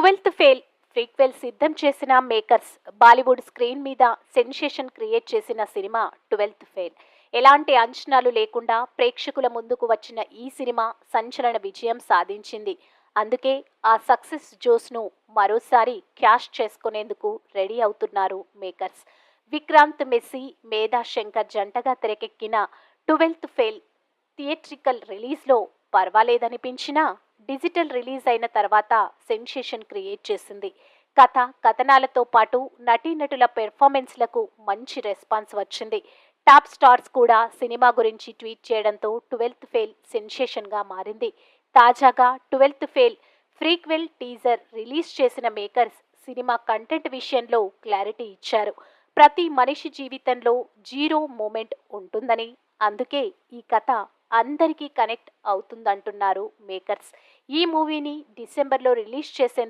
Twelfth fail prequel సిద్ధం చేసిన makers Bollywood screen మీద సెన్సేషన్ క్రియేట్ చేసిన సినిమా ట్వెల్త్ ఫెయిల్. ఎలాంటి అంచనాలు లేకుండా ప్రేక్షకుల ముందుకు వచ్చిన ఈ సినిమా సంచలన విజయం సాధించింది. అందుకే ఆ సక్సెస్ జోస్ను మరోసారి క్యాష్ చేసుకునేందుకు రెడీ అవుతున్నారు మేకర్స్. విక్రాంత్ మెస్సీ, మేధా శంకర్ జంటగా తెరకెక్కిన ట్వెల్త్ ఫెయిల్ థియేట్రికల్ రిలీజ్లో పర్వాలేదనిపించినా డిజిటల్ రిలీజ్ అయిన తర్వాత సెన్సేషన్ క్రియేట్ చేసింది. కథ, కథనాలతో పాటు నటీనటుల పెర్ఫార్మెన్స్లకు మంచి రెస్పాన్స్ వచ్చింది. టాప్ స్టార్స్ కూడా సినిమా గురించి ట్వీట్ చేయడంతో ట్వెల్త్ ఫెయిల్ సెన్సేషన్గా మారింది. తాజాగా ట్వెల్త్ ఫెయిల్ ఫ్రీక్వెల్ టీజర్ రిలీజ్ చేసిన మేకర్స్ సినిమా కంటెంట్ విషయంలో క్లారిటీ ఇచ్చారు. ప్రతి మనిషి జీవితంలో జీరో మూమెంట్ ఉంటుందని, అందుకే ఈ కథ అందరికీ కనెక్ట్ అవుతుందంటున్నారు మేకర్స్. ఈ మూవీని డిసెంబర్లో రిలీజ్ చేసేందుకు